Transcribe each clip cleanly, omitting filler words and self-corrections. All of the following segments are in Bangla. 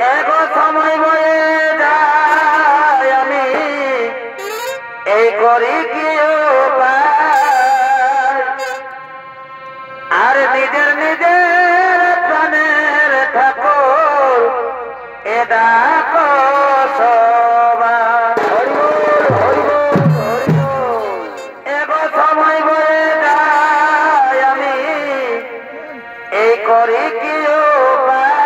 এগো সময় বয়ে যায় আমি এই করি কি উপায় আর নিজের নিজের প্রাণের ঠাকুর এ ডাকো সবাই এগো সময় বয়ে যায় আমি এই করি কি উপায়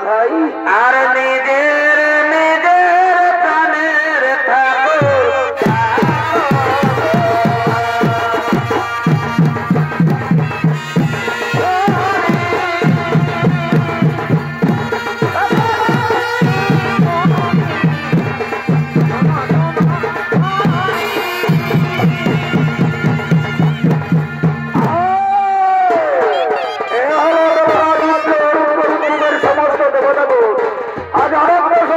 ভাই আর নিজের নিজের প্রাণের ঠাকুর আজ আরেকবার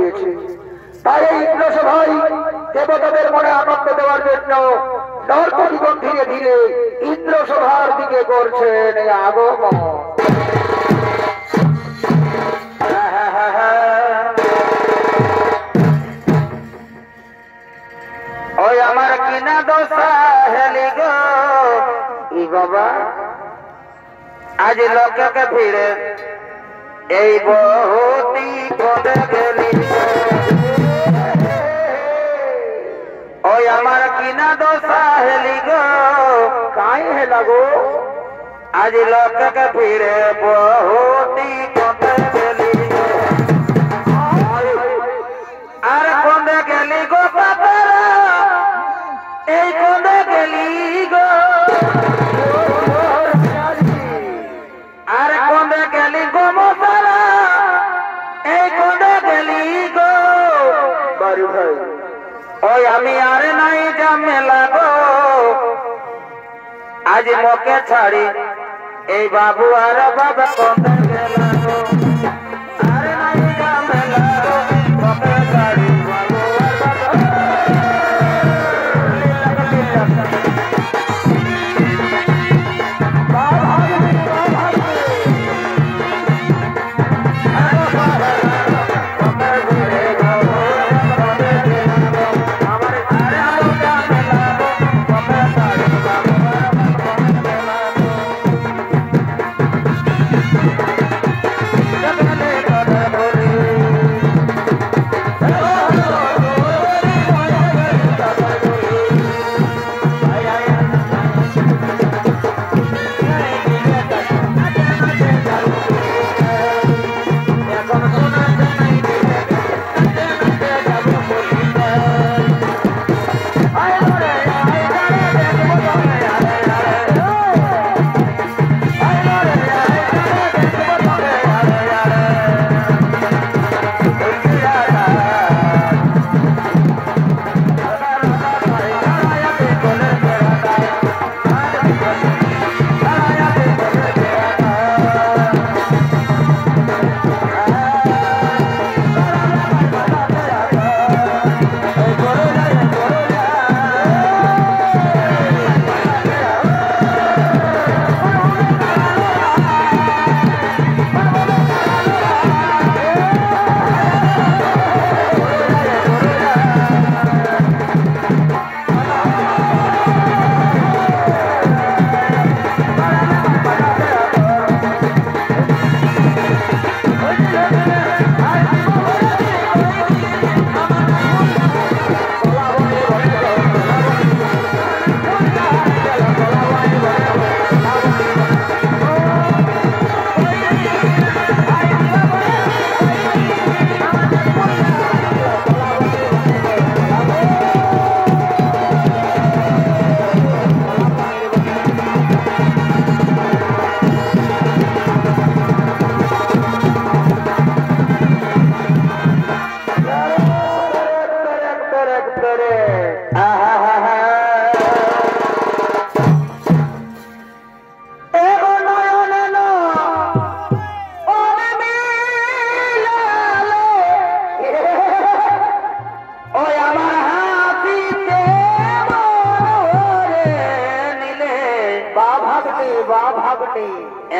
দিয়েছে। তাই এই ইন্দ্র ভাই দেবতাদের মনে আনন্দ দেওয়ার জন্য নরপরিগণ ধীরে ধীরে ইন্দ্র সভার দিকে করছেন আগমন। ওই আমার কিনা দোষা হেলি গো ই বাবা আজ লোককে ভিড়ে এই বহুতি পদে গেলি ওই আমার কিনা দোষা হেলি গো কাই হেলা গো আজ লোককে ভিড়ে বহুতি পদে গেলি আর পদে গেলি গো বাবা এই পদে গেলি গো আর পদে গেলি গো মশালা এই পদে গেলি গো বাড়ি ভাই ওই আমি আর নাই জামেলা গো আজ মোকে ছাড়ি এই বাবু আর বাবা পদে গেলা গো আর নাই জামেলা মোকে ছাড়ি বাবু আর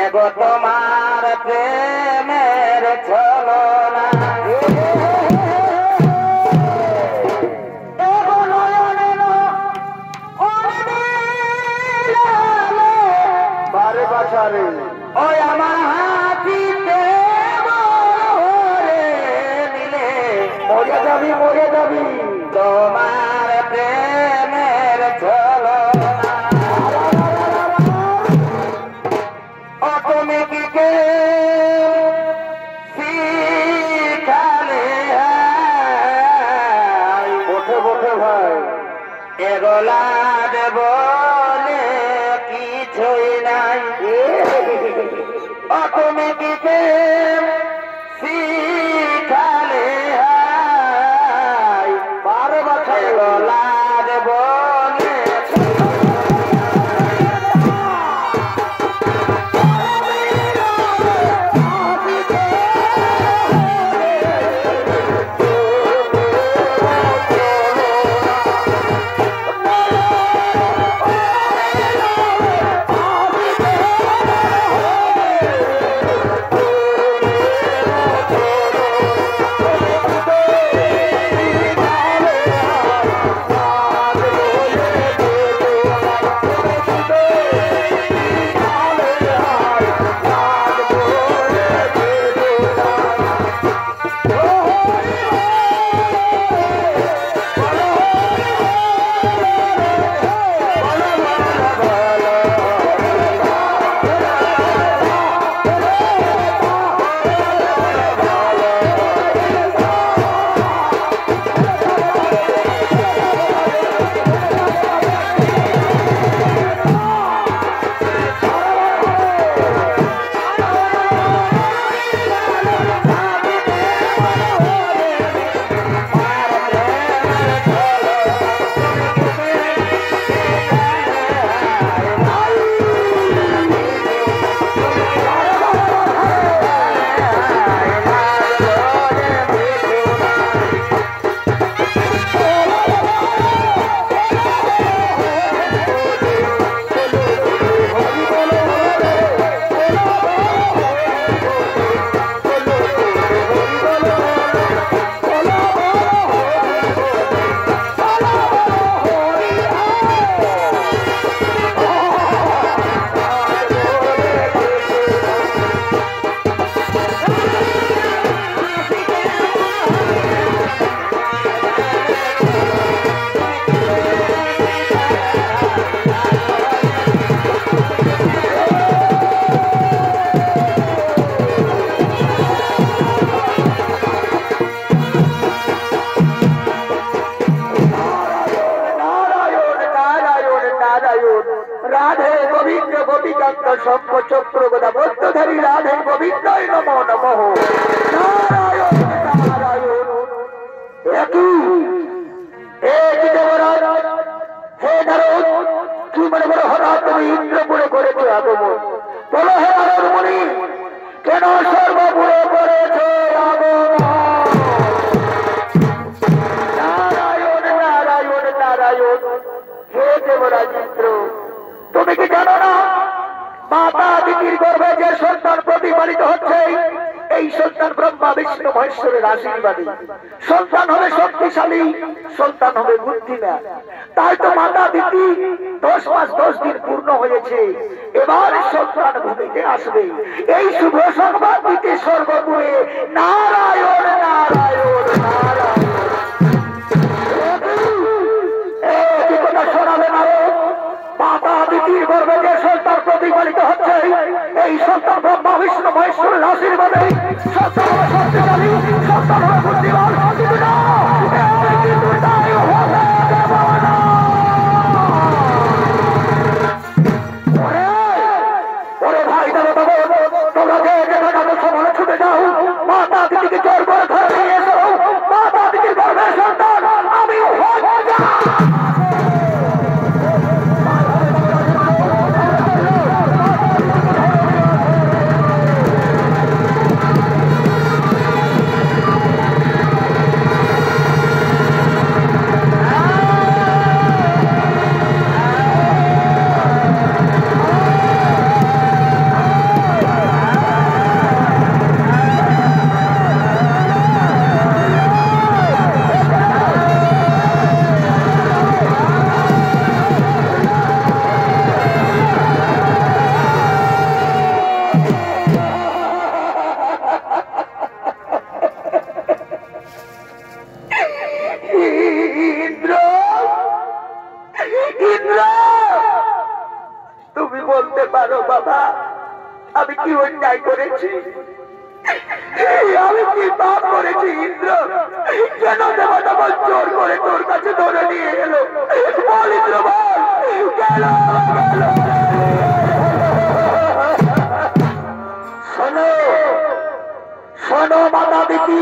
এগো তোমার প্রেমের ছলনা ওই আমার হাতিতে নিলে মরে যাবি তোমার প্রেমের ছলনা তুমি কি কে শিখালে ওঠে ভাই এগোলা দেব কিছুই নাই তুমি কি কে শিখালে 12 বছর এগোলা দেব মনে করো হঠাৎ তুমি ইন্দ্রপুরে করেছো আগমন, বলো হে আরমণি কেন সর্বপুরে করেছো আগমন? নারায়ণ নারায়ণ নারায়ণ। হে দেবরাজ ইন্দ্র, তুমি কি জানো না মাতা দিদির গর্ভে যে সন্তান প্রতিপালিত হচ্ছে এই সন্তান ব্রহ্মা বিষ্ণু মহেশ্বরের আশীর্বাদী। সন্তান হবে শক্তিশালী, সন্তান হবে বুদ্ধিমান। তাই তো মাতা দিদি 10 মাস 10 দিন পূর্ণ হয়েছে, এবার সন্তান ভূমিতে আসবে। এই শুভ সংবাদ দিতে সর্বপুরে নারায়ণ নারায়ণ নারায়ণ। এই কথা শোনাবে না মাতা দিদির গর্ভে যে সন্তান প্রতিপালিত হচ্ছে এই সন্তান ব্রহ্মা বিষ্ণু মহেশ্বরের আশীর্বাদে সন্তান হবে শক্তিশালী, সন্তান হবে বুদ্ধিমান। ওরে ভাই দেবতা, তোমরা যে যেখানে সমানে ছুটে যাও, মাতা দিদিকে জোর করে ধরে নিয়ে এসো। মাতা দিদির গর্ভের সন্তান আমি আমি কি অন্যায় করেছি, আমি কি পাপ করেছি ইন্দ্র? কেন দেবতা বল জোর করে তোর কাছে ধরে নিয়ে এলো? বল ইন্দ্র বল, কেন? শোনো শোনো মাতা দিদি,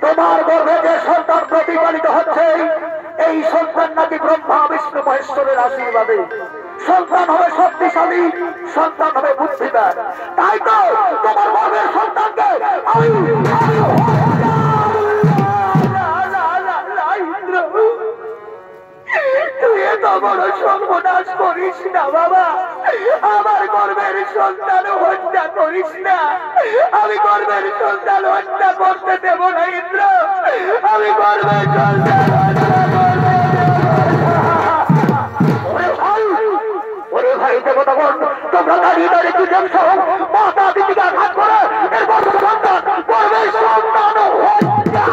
তোমার গর্ভে যে সন্তান প্রতিপালিত হচ্ছে এই সন্তান নাকি ব্রহ্মা বিষ্ণু মহেশ্বরের আশীর্বাদে। সন্তান হবে শক্তিশালী, সন্তান হবে বুদ্ধিমান। তাই তো তোমার গর্ভের সন্তানকে তুই এত বড় সর্বনাশ করিস না বাবা। আমার গর্ভের সন্তান হত্যা করিস না। আমি গর্ভের সন্তান হত্যা করতে দেব না ইন্দ্র। আমি গর্ভের সন্তান হত্যা করতে ভাই দেবতাগণ, তোমরা দাঁড়িয়ে দাঁড়িয়ে কি দেখছো? মাতা দিদিকে আঘাত করে এরপর সন্তান গর্ভের সন্তান হত্যা।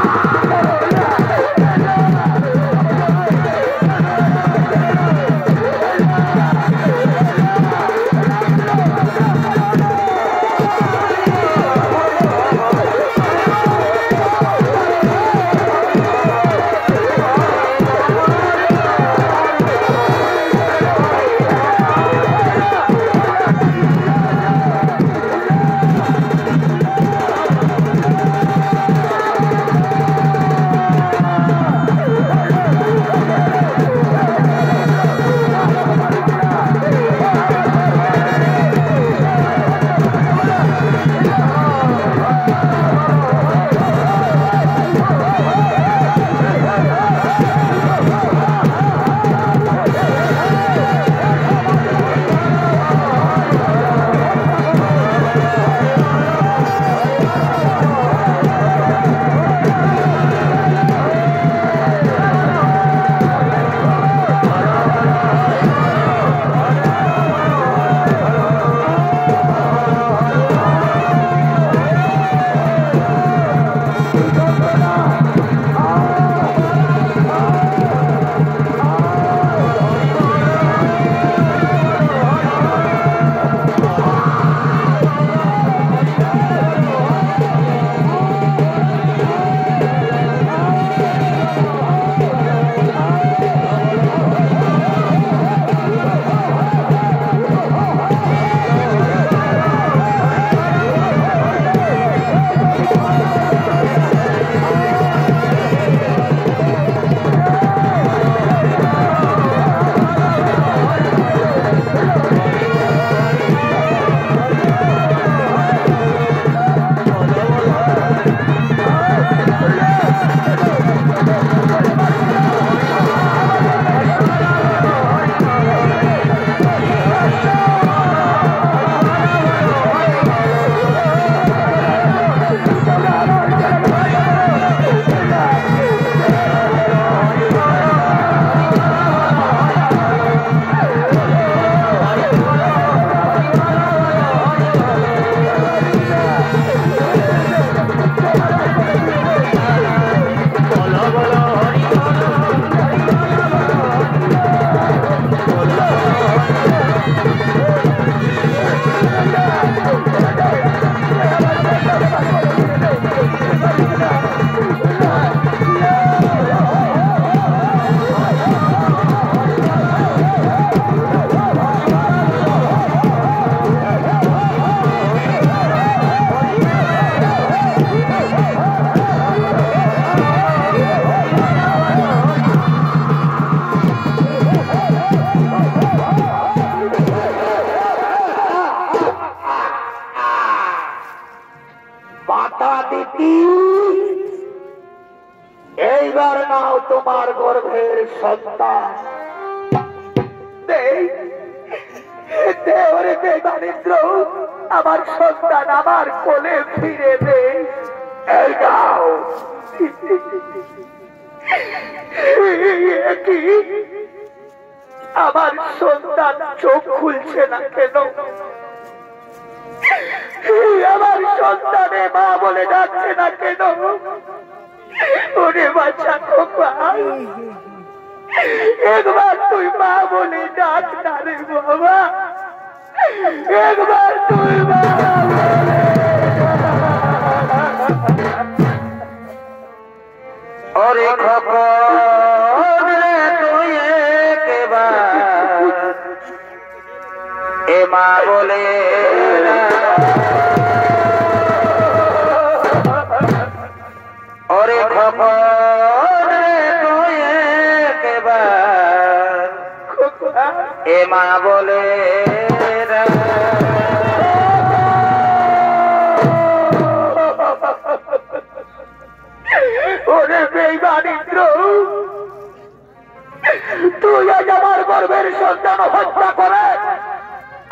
তোমার গর্ভের সন্তান। দেওরে বেদানিদ্র, আমার সন্তান আমার কোলে ফিরে দে। যাও। কি আমার সন্তান চোখ খুলছে না কেন? আমার সন্তানে মা বলে ডাকছে না কেন? ওরে বাচ্চা খোকা, একবার তুই মা বলে ডাক না রে বাবা, একবার তুই মা বলে। ওরে খোকন রে তুই একবার এ মা বলে ওরে খোকন রে তুই একবার এ মা বলে ওরে বেঈমানিন্দ্র, তুই আজ আমার গর্ভের সন্তান হত্যা করে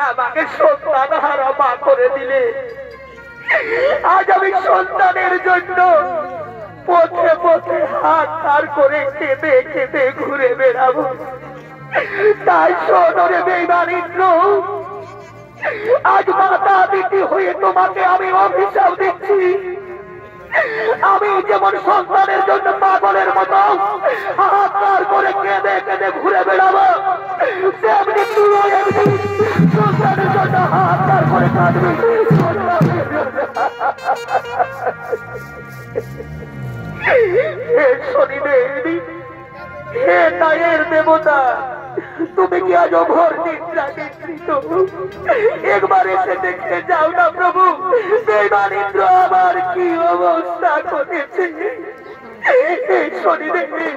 আমাকে সন্তান হারা মা করে দিলে। আজ আমি সন্তানের জন্য পথে পথে হাত ধার করে কেঁদে কেঁদে ঘুরে বেড়াবো। তাই শোন রে বেঈমানিন্দ্র, আজ মাতা দিদি হয়ে তোমাকে আমি অভিশাপ দিচ্ছি। আমি যেমন সন্তানের জন্য পাগলের মতো হাত ধার করে কেঁদে কেঁদে ঘুরে বেড়াবো, তেমনি তুইও একদিন সন্তানের জন্য হাত ধার করে কাঁদবি। হে শনিদেবী, হে নায়ের দেবতা, তুমি কি আজ ঘোর নিদ্রা নিদ্রিত? একবার এসে দেখে যাও না প্রভু, বেঈমানিন্দ্র আমার কি অবস্থা করেছে। শনিদেবী,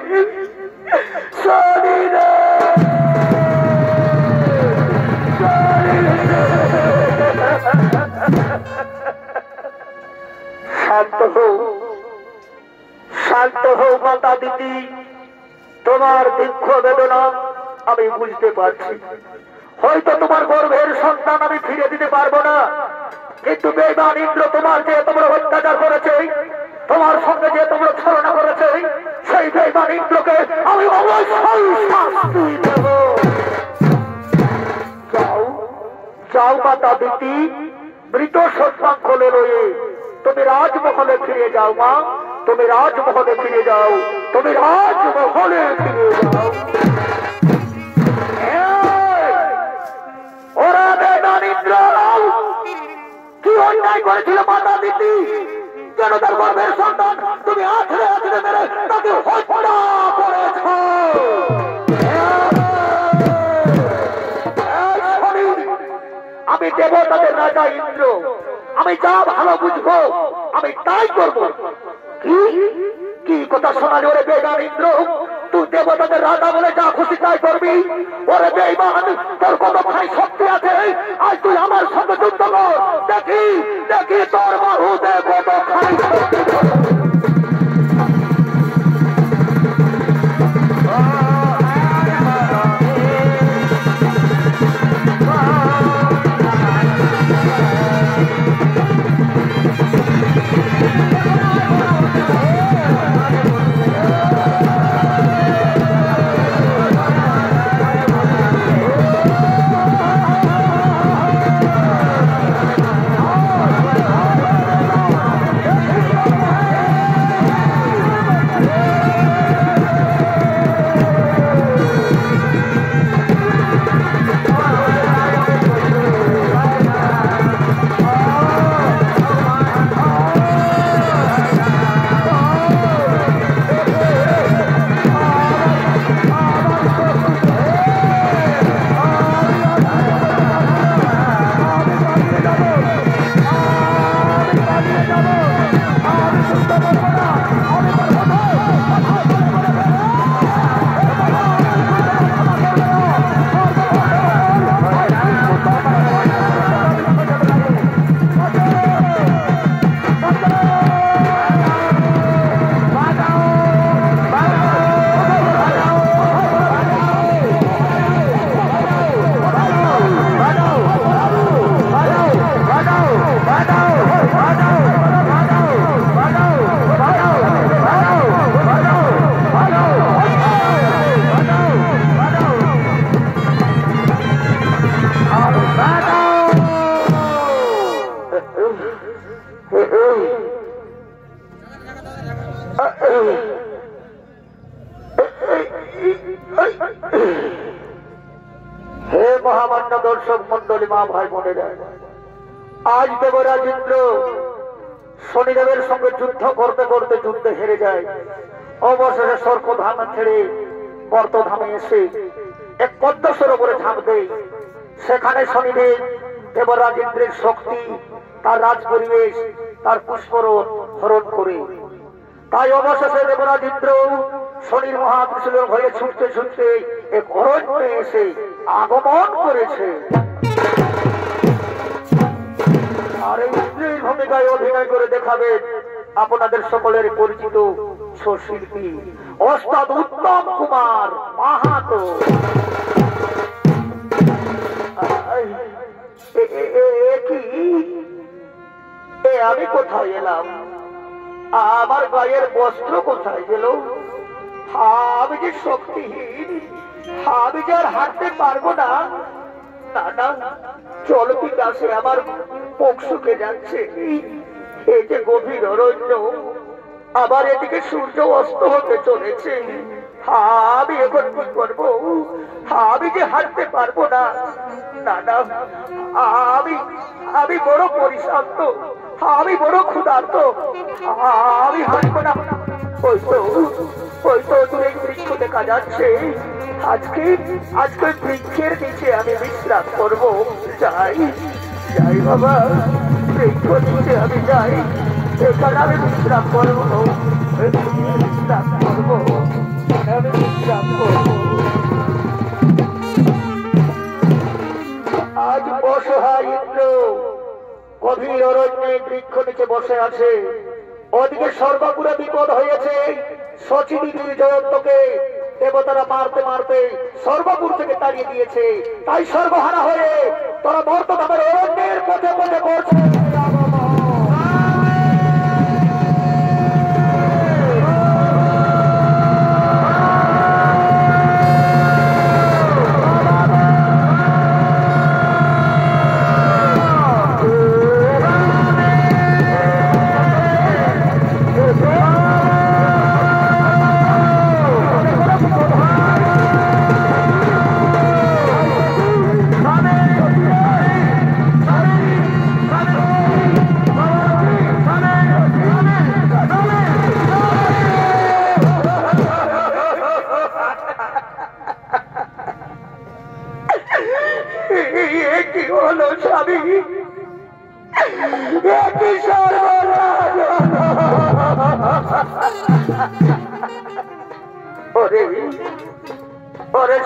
শান্ত হও, শান্ত হও মাতা দিদি। তোমার দুঃখ বেদনা আমি বুঝতে পারছি। হয়তো তোমার গর্ভের সন্তান আমি ফিরে দিতে পারবো না, কিন্তু বেঈমানিন্দ্র তোমার যে তোমরা অত্যাচার করেছে, তোমার সঙ্গে যে তোমরা ছলনা করেছে, সেই বেঈমানিন্দ্রকে আমি অবশ্যই শাস্তি দেব। যাও যাও মাতা দিদি, মৃত সন্তান কোলে রয়ে তুমি রাজমহলে ফিরে যাও। মা, তুমি রাজমহলে ফিরে যাও, তুমি রাজমহলে ফিরে যাও। ওরা বেঈমানিন্দ্র কি অন্যায় করেছিল মাতা দিদি, কেন তার গর্ভের সন্তান তুমি আছড়ে আছড়ে মেরে তাকে হত্যা করেছ? আমি দেবতাদের রাজা ইন্দ্র, আমি যা ভালো বুঝবো আমি তাই করবো। কি কি কথা শোনালি ওরে বেঈমানিন্দ্র? তুই দেবতাদের রাজা বলে যা খুশি তাই করবি? ওরে বেঈমান, তোর কতখানি শক্তি আছে? আজ তুই আমার সঙ্গে যুদ্ধ কর, দেখি দেখি তোর বাহুতে কতখানি শক্তি। হে মহামান্য দর্শক মন্ডলী, মা ভাই বোনেরা, আজ দেবরাজ ইন্দ্র শনিদেবের সঙ্গে যুদ্ধ করতে করতে যুদ্ধে হেরে যায়। অবশেষে স্বর্গধাম ছেড়ে বর্তধামে এসে এক পদ্ম সরোবরে ঝাঁপ দেয়। সেখানে শনিদেব দেবরাজ ইন্দ্রের শক্তি, তার রাজ পরিবেশ, তার পুষ্পরণ হরণ করে। তাই অবশেষে দেবরাজ ইন্দ্র শনির মহাত্রিশূলের হয়ে ছুটতে ছুটতে এক অরণ্যে এসে আগমন করেছে। আর এই ইন্দ্রের ভূমিকায় অভিনয় করে দেখাবেন আপনাদের সকলের পরিচিত শিল্পী ওস্তাদ উত্তম কুমার মাহাতো। আমি কোথায় এলাম? আমার গায়ের বস্ত্র কোথায় গেল? আমি যে শক্তিহীন, আমি যে আর হাঁটতে পারবো না। চল পিতাসে আমার মুখ শুকে যাচ্ছে। এই যে গভীর অরণ্য, আবার এদিকে সূর্য অস্ত হতে চলেছে। আমি এখন কি করবো? আমি যে হাঁটতে পারবো না। আমি বড় পরিশ্রান্ত, আমি বড় ক্ষুধার্ত, আমি হাঁটবো না। ওই তো দূরে বৃক্ষ দেখা যাচ্ছে। আজকে বৃক্ষের নিচে আমি বিশ্রাম করবো। যাই বাবা, বৃক্ষ নিচে আমি যাই, এখানে আমি বিশ্রাম করবো, বিশ্রাম করবো, আমি বিশ্রাম করবো। আজ অসহায় ইন্দ্র গভীর অরণ্যে বৃক্ষ নিচে বসে আছে। ওদিকে সর্বপুরে বিপদ হয়েছে। সচিদিনীর জয়ন্তকে দেবতারা মারতে মারতে সর্বপুর থেকে তাড়িয়ে দিয়েছে। তাই সর্বহারা হয়ে তারা বর্তমানের অরণ্যের পথে পথে পড়ছে।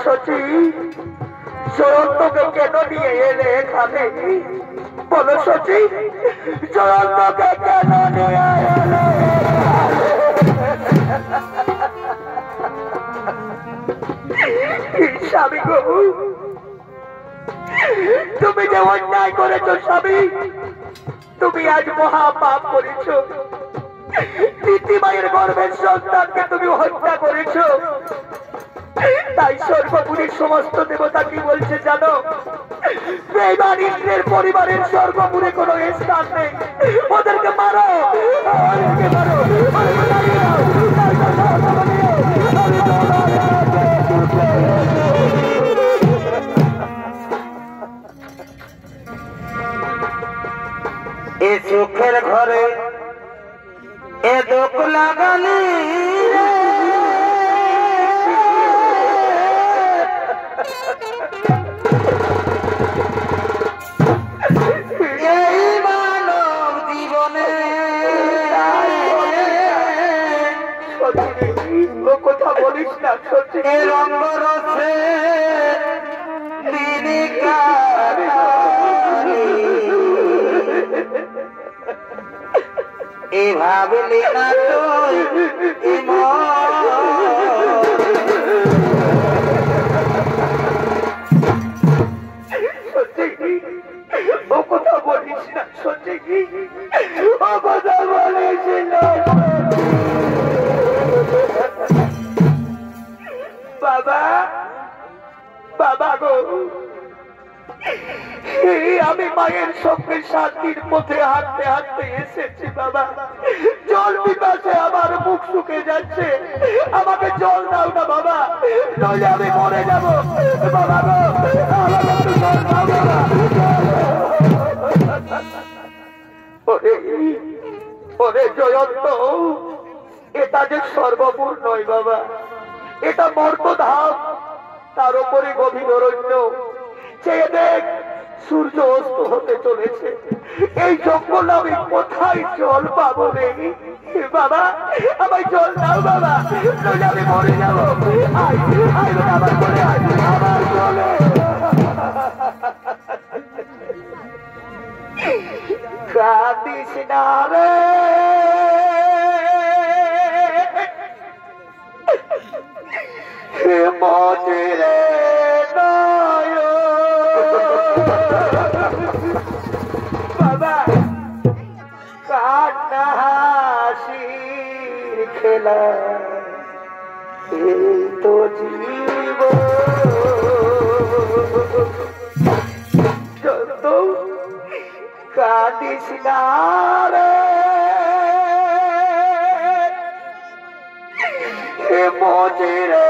সচি, জয়ন্তকে কেন নিয়ে এলে এখানে? বলো সচি, জয়ন্তকে কেন নিয়ে এলে? স্বামী গো, তুমি যে অন্যায় করেছো স্বামী, তুমি আজ মহা পাপ করেছো। দিদিমায়ের গর্ভের সন্তানকে তুমি হত্যা করেছো। তাই সর্বপুরীর সমস্ত দেবতা কি বলছে জানো? বেঈমান ইন্দ্রের পরিবারের সর্বপুরে কোনো স্থান নেই। ওদেরকে মারো, ওদেরকে মারো। এ সুখের ঘরে এ দুঃখ লাগালি, এই মানব জীবনে কথা বলিস না সত্যি। এ রঙ্গ রসে এই ভাবলি না ও কথা বলিস না সত্যি, ও কথা বলিস না। বাবা, বাবা গো, আমি মায়ের সঙ্গে শান্তির পথে হাঁটতে হাঁটতে এসেছি বাবা। জল পিপাসে আমার মুখ শুকিয়ে যাচ্ছে, আমাকে জল দাও না বাবা, নইলে আমি মরে যাব বাবা গো, আমাকে একটু জল দাও বাবা। ওরে জয়ন্ত, এটা যে সর্বপুর নয় বাবা, এটা মর্তধাম, তার উপরে গভীর অরণ্য। চেয়ে দেখ, সূর্য অস্ত হতে চলেছে, এই জঙ্গল আমি কোথায় জল পাবো রে বাবা, আমায় জল দাও বাবা, নইলে আমি মরে যাবো। আমার বলে আমার বলে কাঁদিস না রে মজরে বাবা, কান্না হাসির খেলা, এই তো জীবন। কাঁদিস না রে মজরে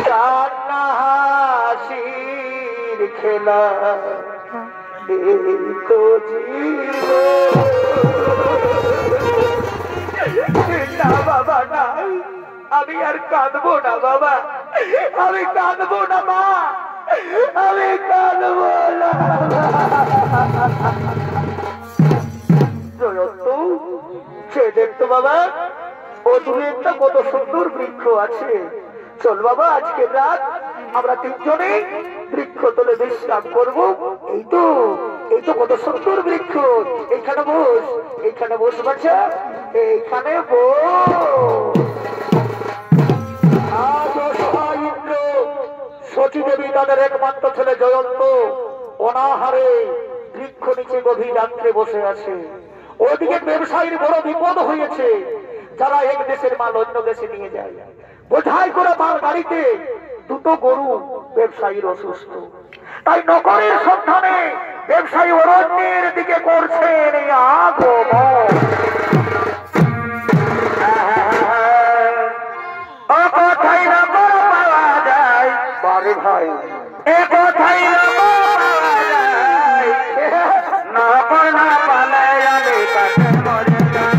কান্না হাসির খেলা, এই তো জীবন। না বাবা না, আমি আর কাঁদবো না বাবা, আমি কাঁদবো না মা, আমি কাঁদবো না। সে দেখতো বাবা, ও দূরে একটা কত সুন্দর বৃক্ষ আছে, চল বাবা আজকে রাত আমরা তিনজনে বৃক্ষ তলে বিশ্রাম করবো। এই তো কত সুন্দর বৃক্ষ, এইখানে বস, এইখানে বস বাচ্চা, এইখানে বস। সচী দেবী তাদের একমাত্র ছেলে জয়ন্ত অনাহারে বৃক্ষ নিচে গভীর রাত্রে বসে আছে। ওদিকে ব্যবসায়ীর বড় বিপদ হয়েছে, যারা এক দেশের মাল অন্য দেশে নিয়ে যায়, বোঝাই করে মাল গাড়িতে, দুটো গরু ব্যবসায়ীর অসুস্থ, তাই নগরের সন্ধানে ব্যবসায়ী অরণ্যের দিকে করছেন আগমন। কোথায় নগর পাওয়া যায় বারে ভাই, কোথায় নগর পাওয়া যায়, নগর না পালে আমি কাছে মরে যাই।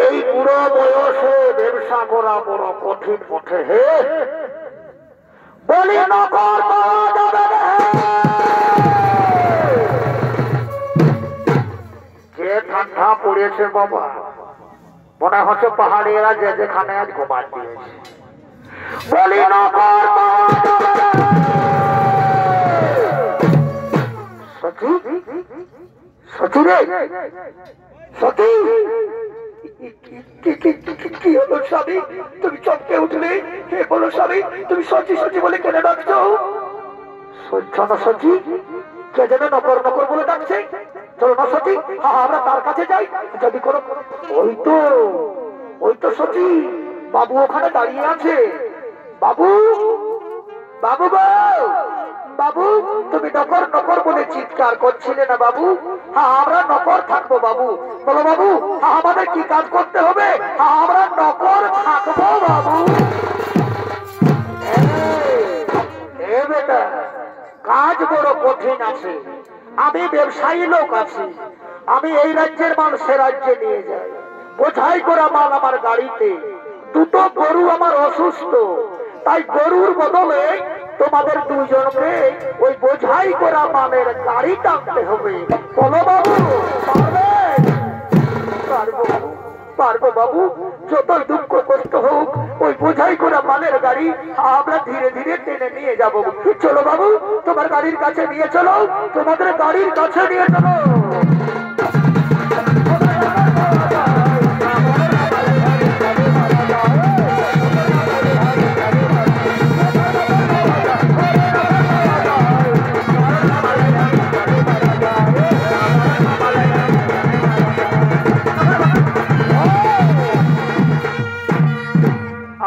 এই বুড়ো বয়সে ব্যবসা করা বড় কঠিন পথে হে বলি নগর পাওয়া যাবে না। যে ঠান্ডা পড়েছে বাবা, মনে হচ্ছে পাহাড়িরা যে যেখানে আজ ঘুমান দিয়েছে, বলি নগর পাওয়া যাবে না। সচি সচি রে সচি, কি হলো স্বামী, তুমি চমকে উঠলে, হে বলো স্বামী, তুমি সচি সচি বলে কেন ডাকছো? সহ্য না সচি, কে যেন নকর নকর বলে ডাকছে, চলো না সচি আমরা তার কাছে যাই, যদি কোনো ওই তো সচি, বাবু ওখানে দাঁড়িয়ে আছে। বাবু বাবু বাবু, তুমি নকর নকর বলে চিৎকার করছিলে না বাবু? হ্যাঁ আমরা নকর থাকবো বাবু, বলো বাবু আমাদের কি কাজ করতে হবে? আমরা নকর থাকবো বাবু। বেটা, কাজ বড় কঠিন আছে, আমি ব্যবসায়ী লোক আছি, আমি এই রাজ্যের মানুষের রাজ্যে নিয়ে যাই, বোঝাই করা মাল আমার গাড়িতে। দুটো গরু আমার অসুস্থ, তাই গরুর বদলে তোমাদের দুজনকে ওই বোঝাই করা মালের গাড়ি টানতে হবে। বলো বাবু, পারবে? পারবো, পারবো বাবু। যতই দুঃখ কষ্ট হোক, ওই বোঝাই করা মালের গাড়ি আমরা ধীরে ধীরে টেনে নিয়ে যাবো। চলো বাবু, তোমার গাড়ির কাছে নিয়ে চলো, তোমাদের গাড়ির কাছে নিয়ে চলো।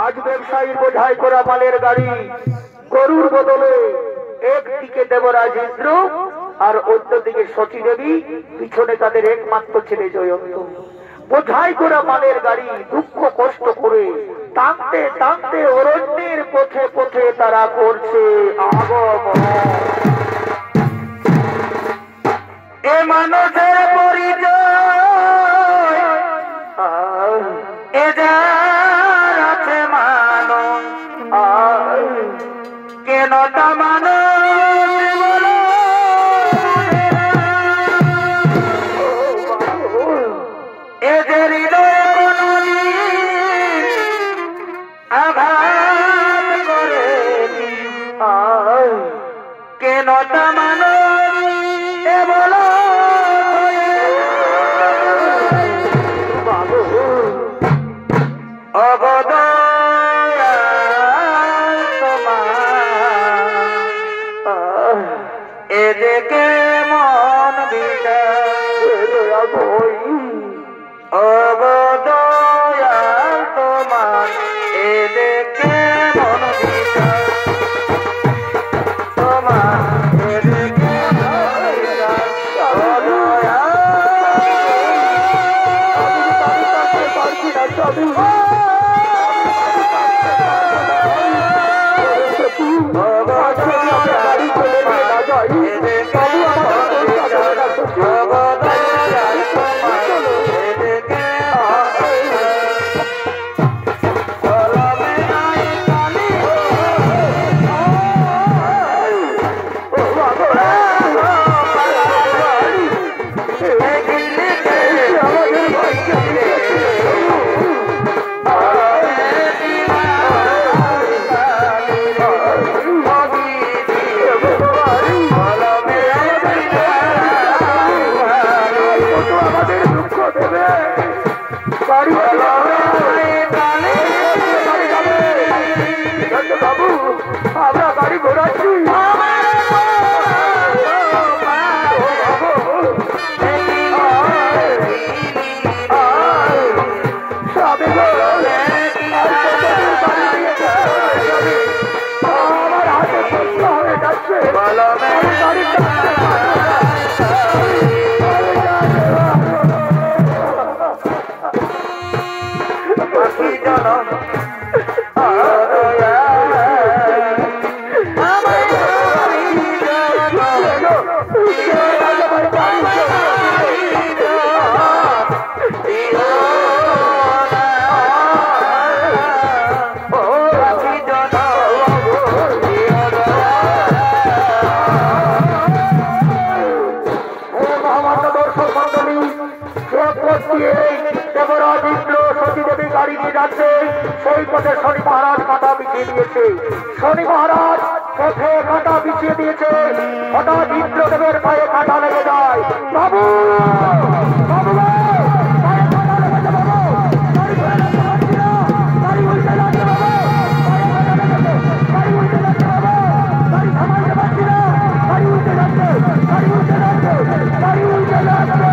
আজ ব্যবসায়ীর বোঝাই করা মালের গাড়ি গরুর বদলে একদিকে দেবরাজ ইন্দ্র আর অন্যদিকে সতী দেবী, পিছনে তাদের একমাত্র ছেলে জয়ন্ত। বোঝাই করা মালের গাড়ি দুঃখ কষ্ট করে টানতে টানতে অরণ্যের পথে পথে তারা করছে আগমন। এ মানুষের পরিচয় এ যার আছে মানুষ, কেন তা মানুষ বলো? এ যে হৃদয় কোনদিন আঘাত করেনি, কেন তা মানুষ এ বলো? এদিকে মন অবদয়াল তোমার, এদিকে মন তোমার, এদিকে আমরা গাড়ি ঘোরাচ্ছি। আমার হাতে কষ্ট হয়ে যাচ্ছে। দেবরাজ ইন্দ্র সতী দেবী গাড়ি নিয়ে যাচ্ছে, সেই পথে শনি মহারাজ কাঁটা বিছিয়ে দিয়েছে। শনি মহারাজ পথে কাঁটা বিছিয়ে দিয়েছে, হঠাৎ ইন্দ্রদেবের পায়ে কাঁটা লেগে যায়। বাবু, বাবু পায়ে কাঁটা লেগেছে বাবু, গাড়ি উল্টে যাচ্ছে বাবু, গাড়ি উল্টে যাচ্ছে বাবু, গাড়ি থামাইতে পারছি না, গাড়ি উল্টে যাচ্ছে, গাড়ি উল্টে যাচ্ছে, গাড়ি উল্টে যাচ্ছে।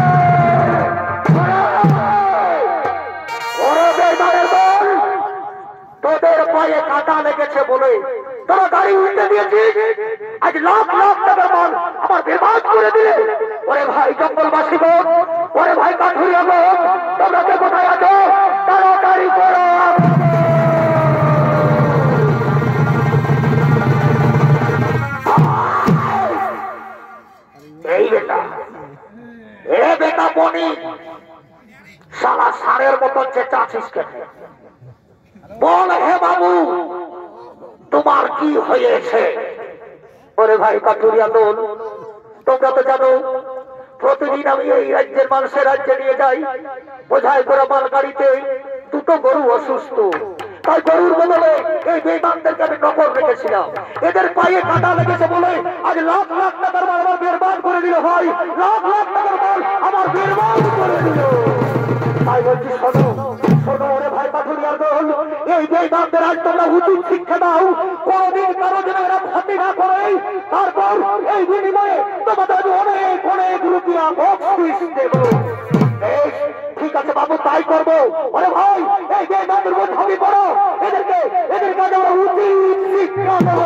তোদের পায়ে কাঁটা লেগেছে বলে তোরা গাড়ি উল্টে দিয়েছিস, আজ লাখ লাখ টাকার মাল আমার বেবাদ করে দিলে। ওরে ভাই জঙ্গলবাসী বোন, ওরে ভাই কাঠুরিয়া বোন, তোমরা কে কোথায় আছো? তাড়াতাড়ি করো। এই বেটা ষাঁড়ের মতন চেঁচাছিস কেন? বল হে বাবু, তোমার কি হয়েছে? ওরে ভাই পাটুরিয়া দোল, তোমরা তো জানো প্রতিদিন আমি এই রাজ্যের মানুষের রাজ্যে নিয়ে যাই বোঝাই করে মাল গাড়িতে। দুটো গরু অসুস্থ, তাই গরুর বদলে এই বেঈমানদেরকে আমি নকল রেখেছিলাম। এদের পায়ে কাঁটা লেগেছে বলে আজ লাখ লাখ টাকার মাল আমার বেরবাদ করে দিল। ভাই লাখ লাখ টাকার মাল আমার বেরবাদ করে দিল। তাই বলছি শোনো শোনো ওরে ভাই পাটুরিয়ার দল, এই বেঈমানদের আজ তোমরা উচিত শিক্ষা দাও। কোনদিন কারো যেন এরা ফাঁকি না করে। তারপর এই বিনিময়ে তোমাদের আমি অনেক অনেক রুপিয়া বকশিশ দেব। ঠিক আছে বাবু, তাই করবো। ওরে ভাই এই বেঈমানদের মধ্যে আমি করো, এদেরকে আমরা উচিত শিক্ষা দেবো।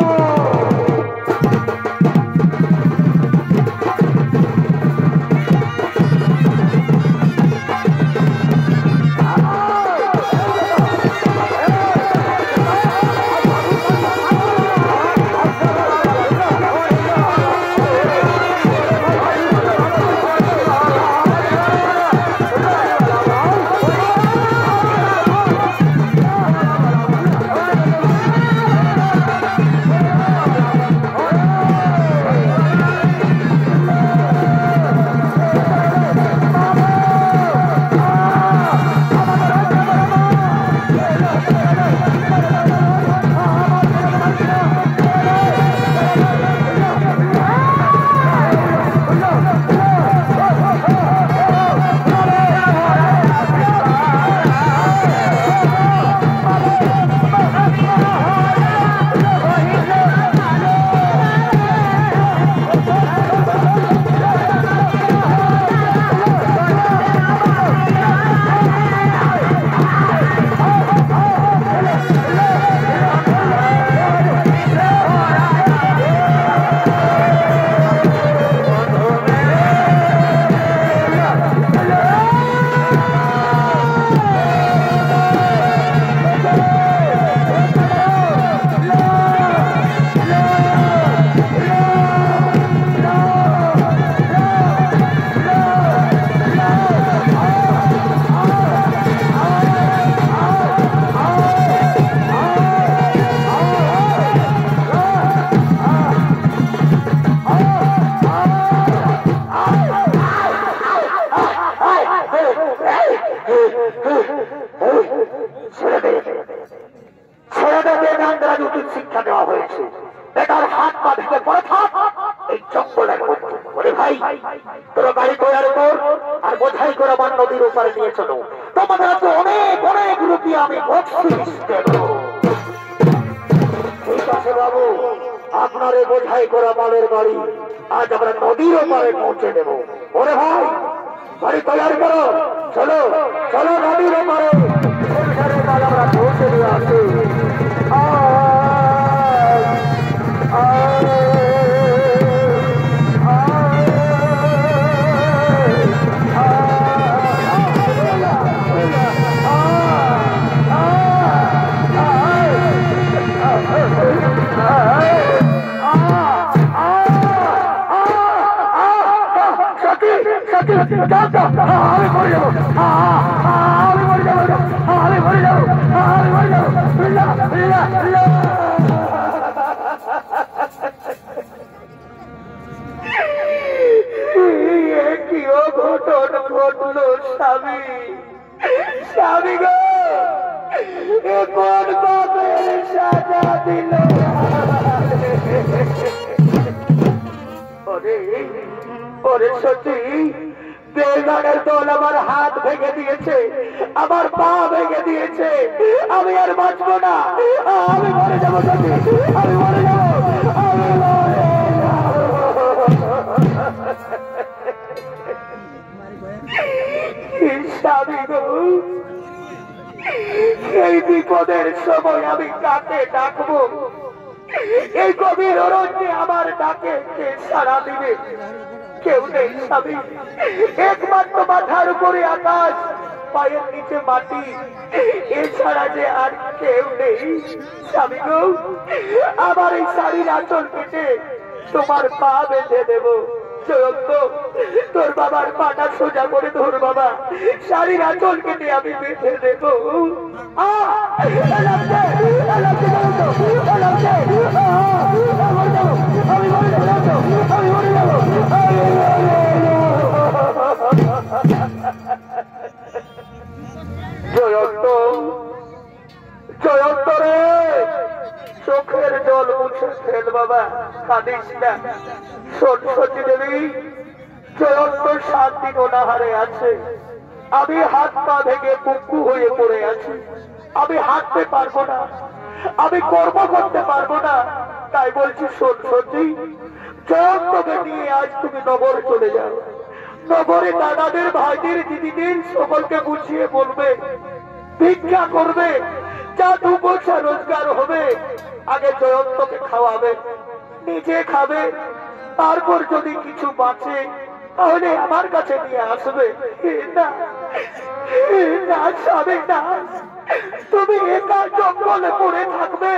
শিক্ষা দেওয়া হয়েছে। এটার হাত পা ভেঙে পড়ে থাক এই জঙ্গলের মধ্যে। ওরে ভাই তোরা গাড়ি তৈরি কর আর বোঝাই করে আমার নদীর উপরে নিয়ে চলো। তোমাদের হাতে অনেক অনেক রুপিয়া আমি বকশিশ দেব। ঠিক আছে বাবু, আপনার এই বোঝাই করা মালের গাড়ি আজ আমরা নদীর ওপারে পৌঁছে দেব। ওরে ভাই গাড়ি তৈরি করো, চলো চলো নদীর ওপারে মাল আমরা পৌঁছে দিয়ে আসি। আমি মরে যাবো, আমি মরে যাবো, আমি মরে যাবো, আমি মরে যাবো। কি অঘটন ঘটলো স্বামী, স্বামী গো কোন বাপের সাজা দিল। ওরে সত্যি বেঈমানের দল আমার হাত ভেঙে দিয়েছে, আমার পা ভেঙে দিয়েছে। আমি আর বাঁচবো না, আমি মরে যাবো সত্যি, আমি মরে যাবো, আমি মরে স্বামী গো। এই বিপদের সময় আমি কাকে ডাকবো? এই গভীর অরণ্যে আমার ডাকে কে সাড়া দিবে? কেউ নেই স্বামী, একমাত্র মাথার উপরে আকাশ, পায়ের নিচে মাটি, এছাড়া যে আর কেউ নেই। স্বামী গো আমার এই শাড়ির আঁচল কেটে তোমার পা বেঁধে দেব, জয়ন্ত, তোর বাবার পাটা সোজা করে ধর বাবা, শাড়ির আঁচল কেটে আমি বেঁধে দেবো। জয়ন্ত, জয়ন্ত রে, চোখের জল মুছে ফেল বাবা, কাঁদিস না। সরস্বতী দেবী, জয়ন্ত 7 দিন অনাহারে আছে, আমি হাত পা ভেঙে পুকু হয়ে পড়ে আছি, আমি হাঁটতে পারবো না, আমি কর্ম করতে পারবো না, তাই বলছি সরস্বতী, জয়ন্তকে নিয়ে আজ তুমি নগর চলে যাও। নগরে দাদাদের, ভাইদের, দিদিদের সকলকে বুঝিয়ে বলবে, ভিক্ষা করবে, যা 2 পয়সা রোজগার হবে আগে জয়ন্তকে খাওয়াবে, নিজে খাবে, তারপর যদি কিছু বাঁচে তাহলে আমার কাছে নিয়ে আসবে। না না স্বামী না, তুমি একা জঙ্গলে পড়ে থাকবে,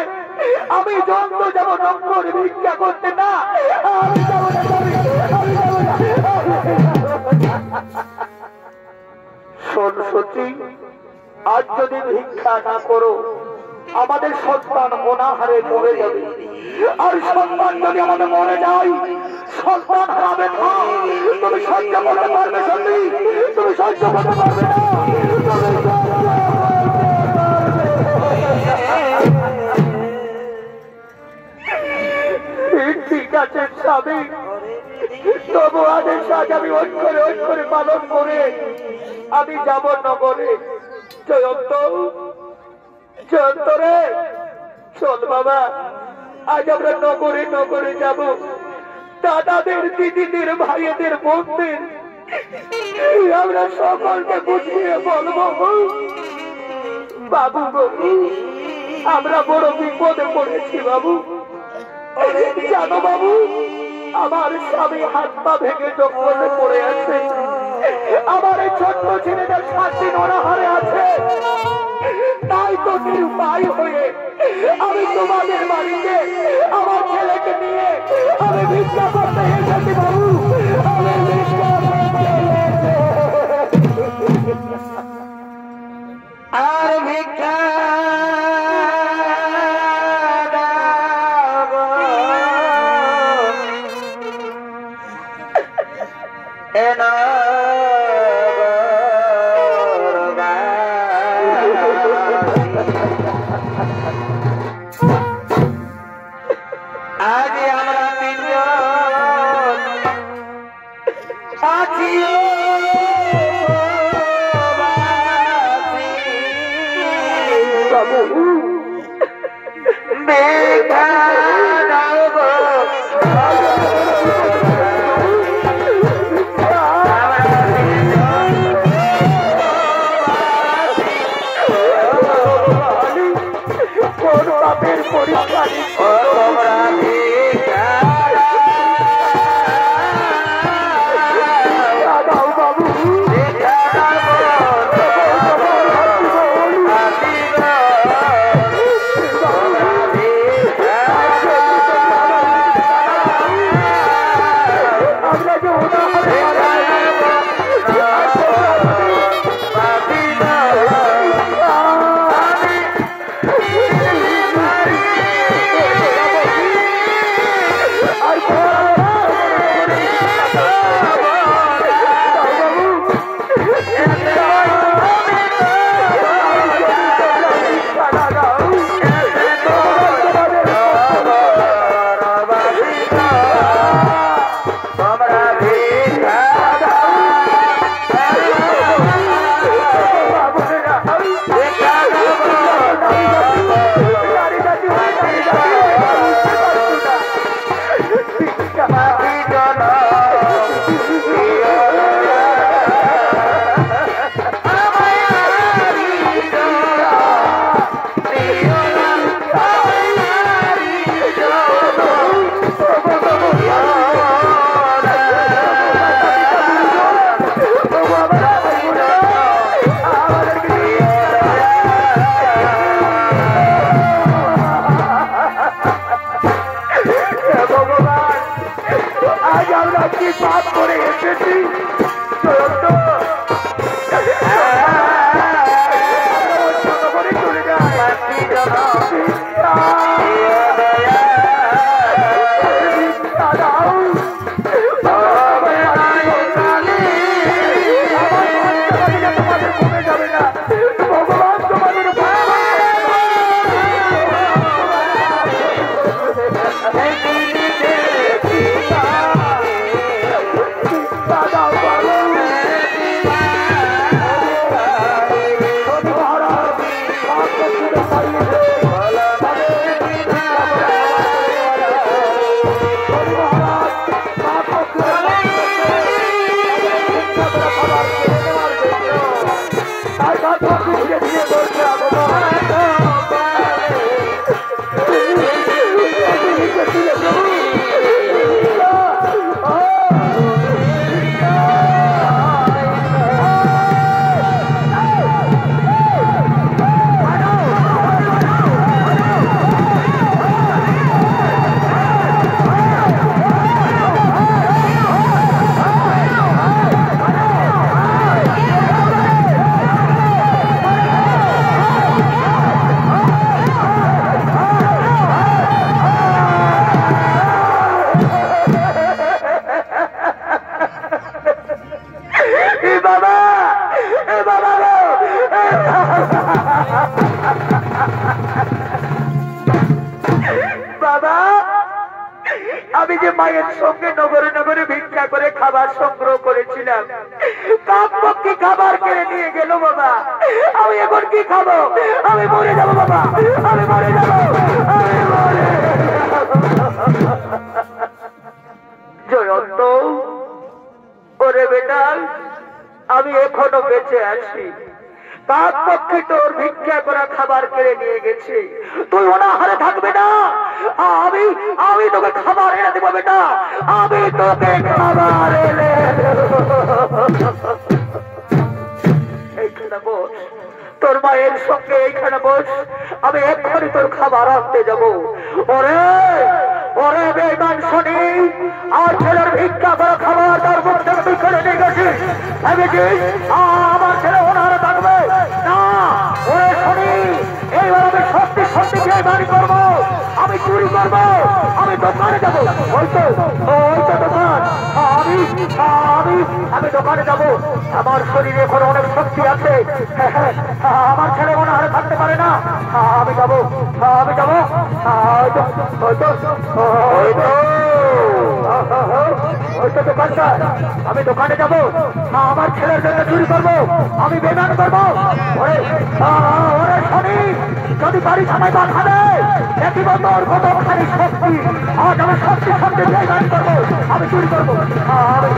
আমি জন্ত যাব জঙ্গল ভিক্ষা করতে। না, আমি যাবো না, আমি যাবো না। সরস্বতী, আজ যদি ভিক্ষা না করো আমাদের সন্তান অনাহারে মরে যাবে, আর সন্তান যদি আমাদের মরে যায় সন্তান হারাবে না। তুমি সহ্য করতে পারবে সত্যি? তুমি সহ্য করতে পারবে না? ঠিক আছে স্বামী, তবু আদেশ আজ আমি ওই করে পালন করে আমি যাব নগরে। জয়ন্ত, জয়ন্ত রে, চল বাবা, আজ আমরা নগরে নগরে যাব, দাদাদের, দিদিদের, ভাইদের, বোনদের আমরা সকলকে বুঝিয়ে বলবো, বাবু আমরা বড় বিপদে পড়েছি বাবু। জানো বাবু, আমার স্বামী হাত পা ভেঙে জঙ্গলে পড়ে আছে, আমার এই ছোট্ট ছেলেটা 7 দিন অনাহারে আছে, তাই তো নিরুপায় হয়ে আমি তোমাদের বাড়িতে আমার ছেলেকে নিয়ে আমি ভিক্ষা করতে এসেছি বাবু, আমি ভিক্ষা করতে এসেছি। আর ভিক্ষা আজ আমরা 3 জন আছি দেখা তারপর ধীরে ধীরে বলছে বাবা, আমি যে মায়ের সঙ্গে নগরে নগরে ভিক্ষা করে খাবার সংগ্রহ করেছিলাম, কাকপক্ষী খাবার কেড়ে নিয়ে গেল বাবা। আমি এখন কি খাবো? আমি মরে যাবো বাবা, আমি মরে যাবো, আমি মরে জয়ন্ত। ওরে বেটা, আমি এখনো বেঁচে আছি। কাকপক্ষী তোর ভিক্ষা করা খাবার কেড়ে নিয়ে গেছে, তুই অনাহারে থাকবে না। আমি আমি তোকে খাবার এনে দেবো বেটা, আমি তোকে খাবার এনে এইখানে বস, তোর মায়ের সঙ্গে এইখানে বস, আমি এক্ষুনি তোর খাবার আনতে যাবো। ওরে ওরে বেঈমান শনি, আর ছেলের ভিক্ষা করা খাবার তার মুখ থেকে তুই কেড়ে নিয়ে গেছিস। আমার ছেলে অনাহারে থাকবে না। ওরে শনি, এইবার আমি সত্যি সত্যি বেঈমানি করবো, আমি চুরি করবো, আমি দোকানে যাবো। ওই তো দোকান, আমি আমি আমি দোকানে যাবো। আমার শরীরে এখন অনেক শক্তি আছে, আমার ছেলে অনাহারে থাকতে পারে না। আমি যাবো, আমি যাবো। দোকানটা, আমি দোকানে যাবো, আমার ছেলের জন্য চুরি করবো, আমি বেঈমানি করবো। ওরে ওরে শনি, যদি বাড়ি সময় বা খাবে দেখিব তোর কতখানি শক্তি। আজ আমি সত্যি সত্যি বেঈমানি করবো, আমি চুরি করবো, আমি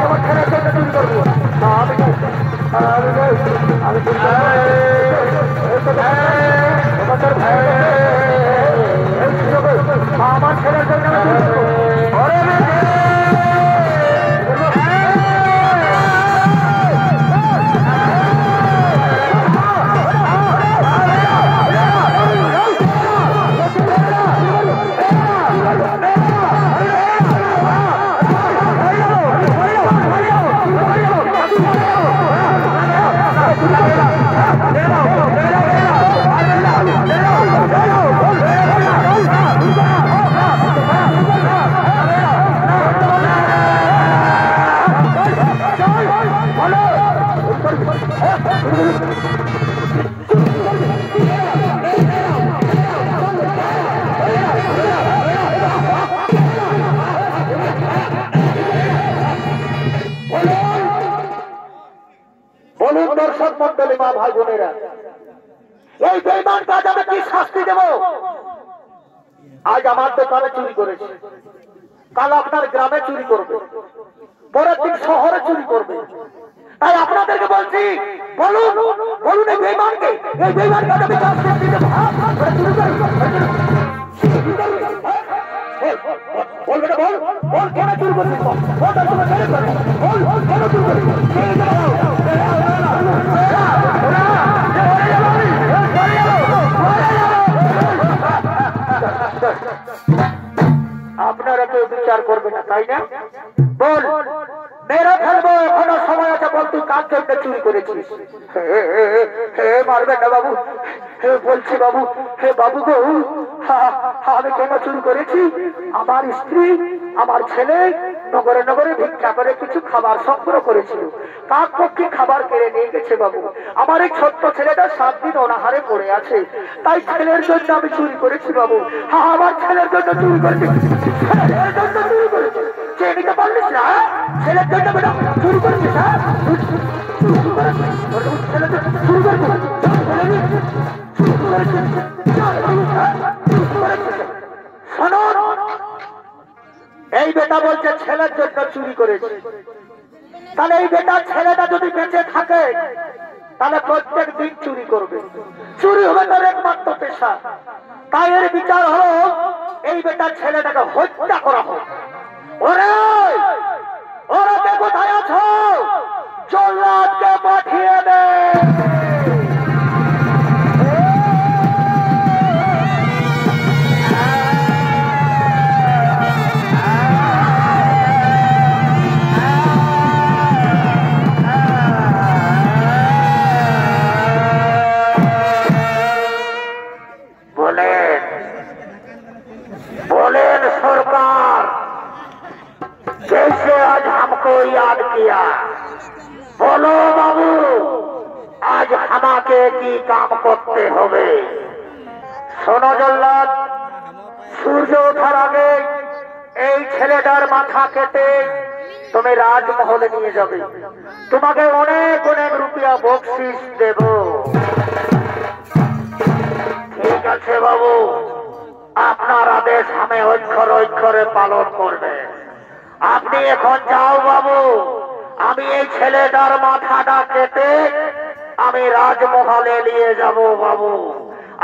আমার ছেলের জন্য চুরি করবো। আমি আমার ছেলের জন্য বলুন দর্শক মন্ডলী, মা ভাই বোনেরা, এই বেঈমান কাজ আমি কি শাস্তি দেব? আজ আমার দোকানে চুরি করেছে, কাল আপনার গ্রামে চুরি করবে, পরের দিন শহরে চুরি করবে। তাই আপনাদেরকে বলছি, বলুন বলুন এই বেঈমানকে, এই বেঈমান কাজ আমি শাস্তি দেব। বল বেটা, বল বল, কেন চুরি করছিস? বল কেন চুরি করছিস? আপনারা কেউ বিচার করবে না, তাই না? বল, মেরে ফেলবো, এখনো সময় আছে। বল তুই কার জন্য চুরি করেছিস? মারবেন না বাবু, বলছি বাবু, হে বাবু গো, আমি কেন চুরি করেছি? আমার স্ত্রী, আমার ছেলে নগরে নগরে ভিক্ষা করে কিছু খাবার সংগ্রহ করেছিল, কাকপক্ষী খাবার কেড়ে নিয়ে গেছে বাবু। আমার এই ছোট্ট ছেলেটা 7 দিন অনাহারে পড়ে আছে, তাই ছেলের জন্য আমি চুরি করেছি বাবু। আমার ছেলের জন্য চুরি করেছি, ছেলের জন্য চুরি করেছি। চেয়ে নিতে পারলিস না? ছেলের জন্য বেটা চুরি করেছিস? শোনো, এই বেটা বলছে ছেলের জন্য চুরি করেছে। তাহলে এই বেটার ছেলেটা যদি বেঁচে থাকে তাহলে প্রত্যেক দিন চুরি করবে, চুরি হবে তার একমাত্র পেশা। তাই এর বিচার হলো এই বেটার ছেলেটাকে হত্যা করা হোক। ওরে ওরা কে কোথায় আছো, জল্লাদকে পাঠিয়ে দে। बोलें सरकार, जैसे आज हमको याद किया, बोलो बाबू आज हमाके की काम करते होगे। শোনো জল্লাদ, সূর্য ওঠার আগে এই ছেলেটার মাথা কেটে তুমি রাজমহলে নিয়ে যাবে, তোমাকে অনেক অনেক রুপিয়া বকশিস দেব। ঠিক আছে বাবু, আপনার আদেশ আমি অক্ষরে অক্ষরে পালন করবে। আপনি এখন যাও বাবু, আমি এই ছেলেটার মাথাটা কেটে আমি রাজমহলে নিয়ে যাব বাবু,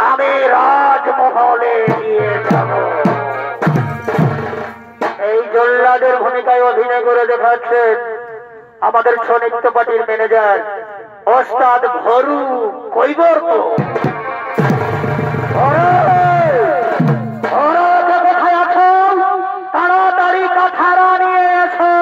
আমি রাজমহলে নিয়ে যাব। এই জল্লাদের ভূমিকায় অভিনয় করে দেখাচ্ছেন আমাদের সনিত্য পার্টির ম্যানেজার ওস্তাদ ভরু কৈবর্ত। কোথায় আছো, তাড়াতাড়ি কাঠারা নিয়ে এসো।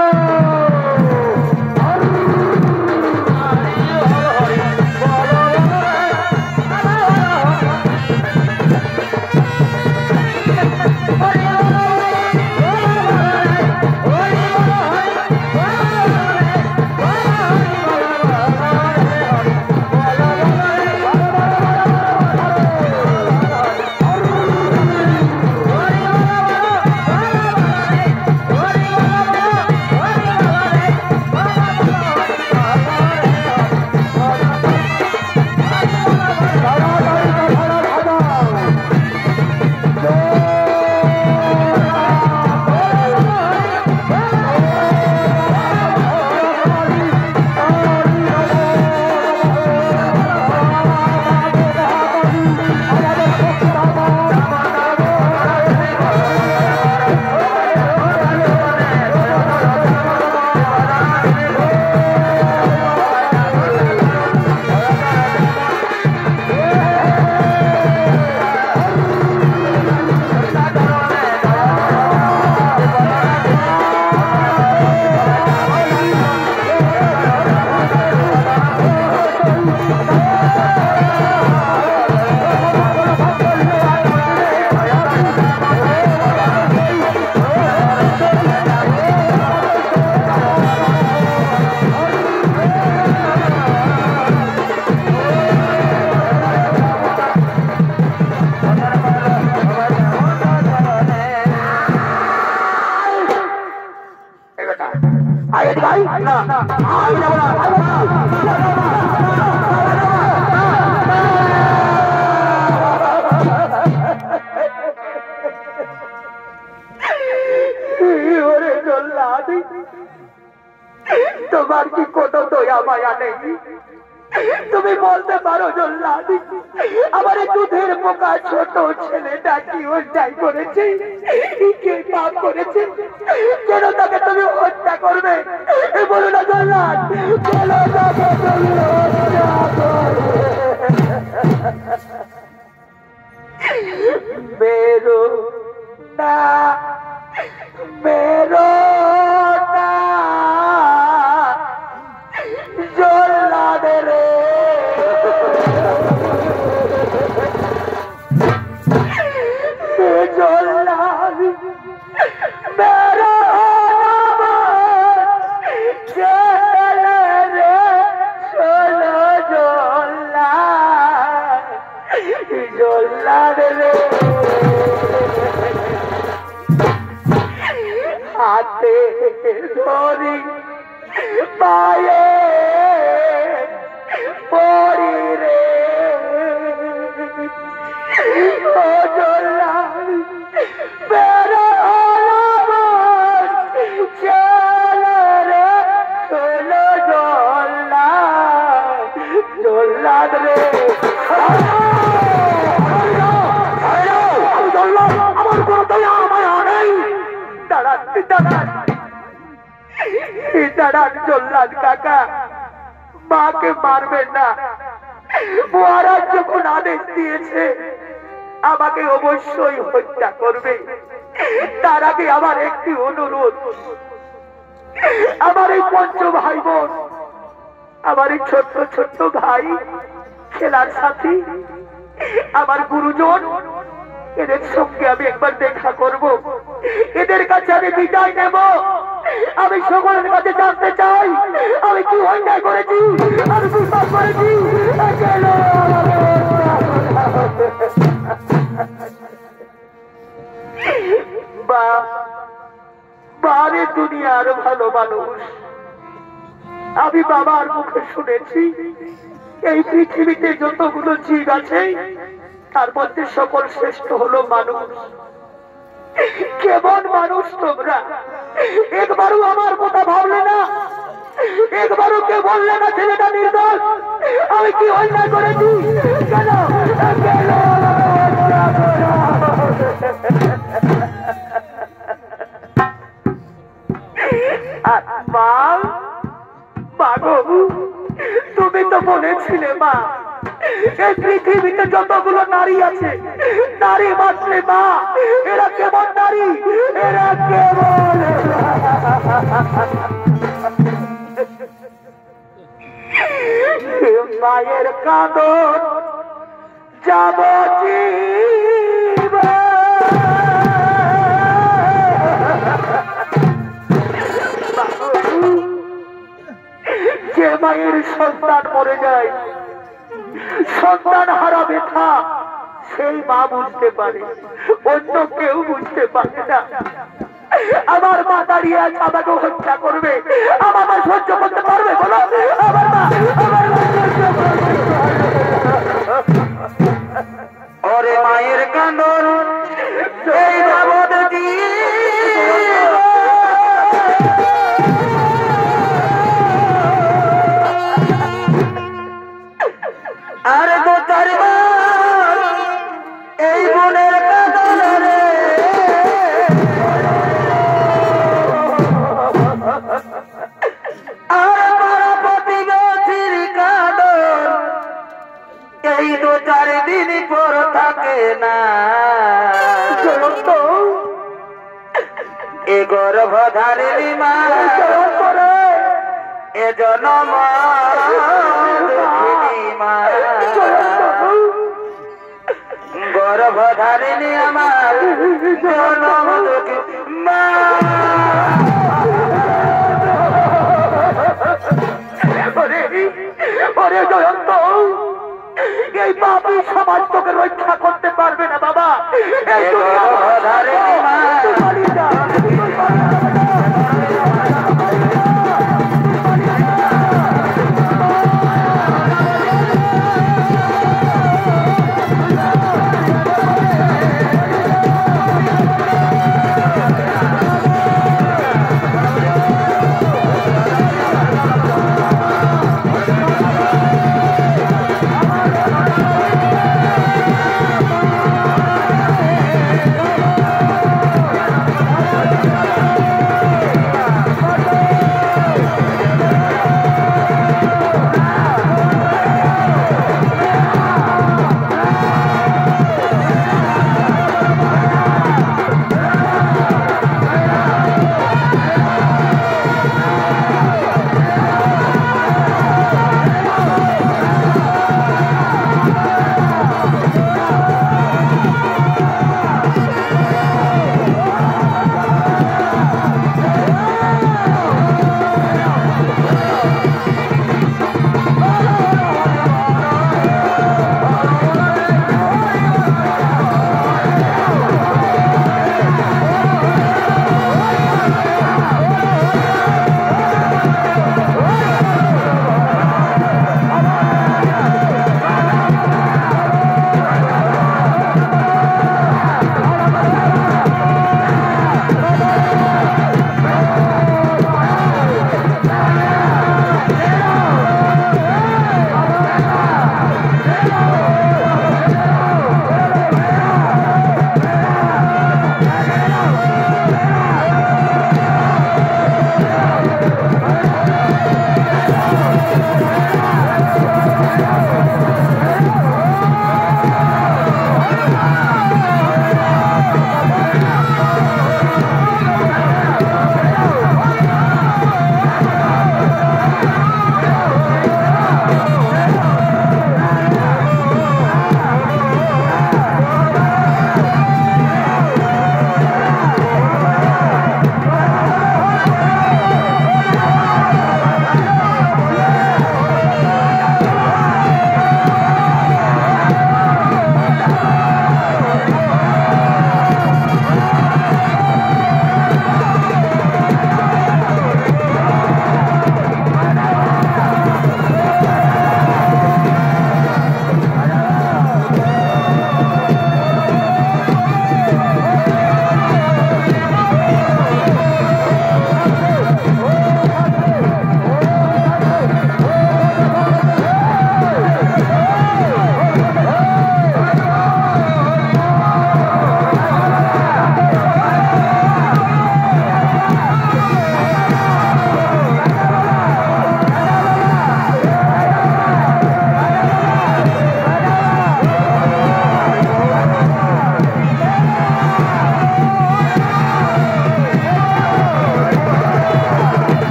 তোমার কি কোনো দয়া মায়া নেই? তুমি বলতে পারো জল্লাদ, আমার দুধের পোকা ছোট ছেলেটা কি অন্যায় করেছে, কে পাপ করেছে, কেন তাকে তুমি হত্যা করবে? বলো না জল্লাদ, বলো তাকে তুমি হত্যা করবে। মেরো না, মেরো না জল্লাদ রে, জল্লাদ মেরো ছেলে রে, শোনো জল্লাদ, জল্লাদ রে। হাতে ধরি পায়ে পড়ি রে, ও জল্লাদ বেরো আমার ছেলে রে, শোনো জল্লাদ, জল্লাদ দাঁড়ান জল্লাদ কাকা, মাকে মারবেন না। মহারাজ যখন আদেশ দিয়েছে আমাকে অবশ্যই হত্যা করবে, তার আগে আমার একটি অনুরোধ, আমার এই পঞ্চ ভাই বোন, আমার এই ছোট্ট ছোট্ট ভাই, খেলার সাথী, আমার গুরুজন, এদের সঙ্গে আমি একবার দেখা করব, এদের কাছে আমি বিদায় নেব। আমি সকলের কাছে জানতে চাই আমি কি অন্যায় করেছি, আমি কি পাপ করেছি। বারে দুনিয়ার ভালো মানুষ, আমি বাবার মুখে শুনেছি এই পৃথিবীতে যতগুলো জীব আছে তার মধ্যে সকল শ্রেষ্ঠ হলো মানুষ। কেমন মানুষ তোমরা, একবারও আমার কথা ভাবলে না, একবারও কে বললে না ছেলেটা নির্দোষ। আমি কি অন্যায় করেছি? কেন তুমি তো বলেছিলে মা, এই পৃথিবীতে যতগুলো নারী আছে, নারী মাত্রে মা, এরা কেমন নারী, এরা কেমন মায়ের কাঁদন যাব যে মায়ের সন্তান মরে যায়, সন্তান হারা ব্যথা সেই মা বুঝতে পারে, অন্য কেউ বুঝতে পারে না। আমার মা দাঁড়িয়ে আছে, আমাকে হত্যা করবে, আমার মা সহ্য করতে পারবে বলো? আমার মা সহ্য করতে ওরে মায়ের কান্দন এই বাবদ আর দু চারবার এই বোনের কাঁদন রে, আর পাড়া প্রতিবেশীর কাঁদন এই দু চার দিন পর থাকে না। এ গর্ভধারিণী মা এ জনম মা, গর্ভধারিণী আমার জনম মা। ওরে জয়ন্ত, এই পাপী সমাজ তোকে রক্ষা করতে পারবে না বাবা। এই গর্ভধারিণী মা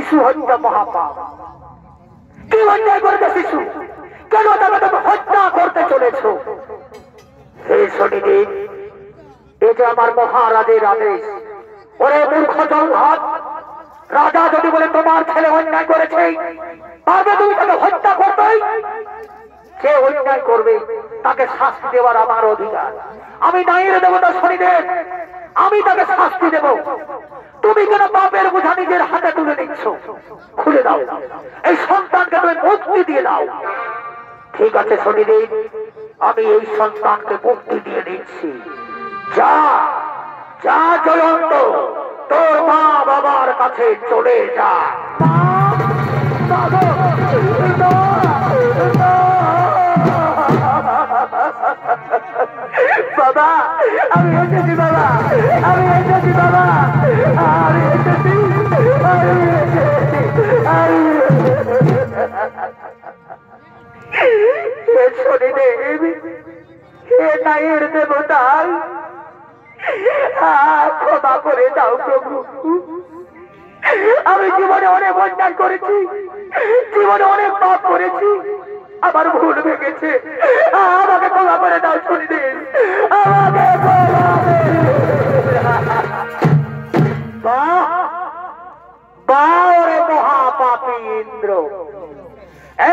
শিশু হত্যা মহাপাপ। কি অন্যায় করেছে শিশু? কেন তাকে তুমি হত্যা করতে চলেছ? হে শনিদেব, এ যে আমার মহারাজের আদেশ। ওরে মূর্খ জলঘাত, রাজা যদি বলে তোমার ছেলে অন্যায় করেছে, পারবে তুমি তাকে হত্যা করবে? যে অন্যায় করবে তাকে শাস্তি দেওয়ার আমার অধিকার। আমি নাইয়ের দেবতা শনিদেব, আমি তাকে শাস্তি দেব। তুমি কেন পাপের বোঝা নিজের হাতে তুলে নিচ্ছ? খুলে দাও, এই সন্তানকে তুমি মুক্তি দিয়ে দাও। ঠিক আছে শনিদেব, আমি এই সন্তানকে মুক্তি দিয়ে দিচ্ছি। যা যা জয়ন্ত, তোর মা বাবার কাছে চলে যা। বাবা, আমি এসেছি বাবা, আমি এসেছি বাবা, আমি এসেছি, শনিদেব, হে নাইয়ের দেবতা, ক্ষমা করে দাও প্রভু। আমি জীবনে অনেক অন্যায় করেছি, জীবনে অনেক পাপ করেছি, আমার ভুল ভেঙেছে, আমাকে ক্ষমা করে দাও শনিদেব, আমাকে ক্ষমা করে। বারে মহাপাপী ইন্দ্র,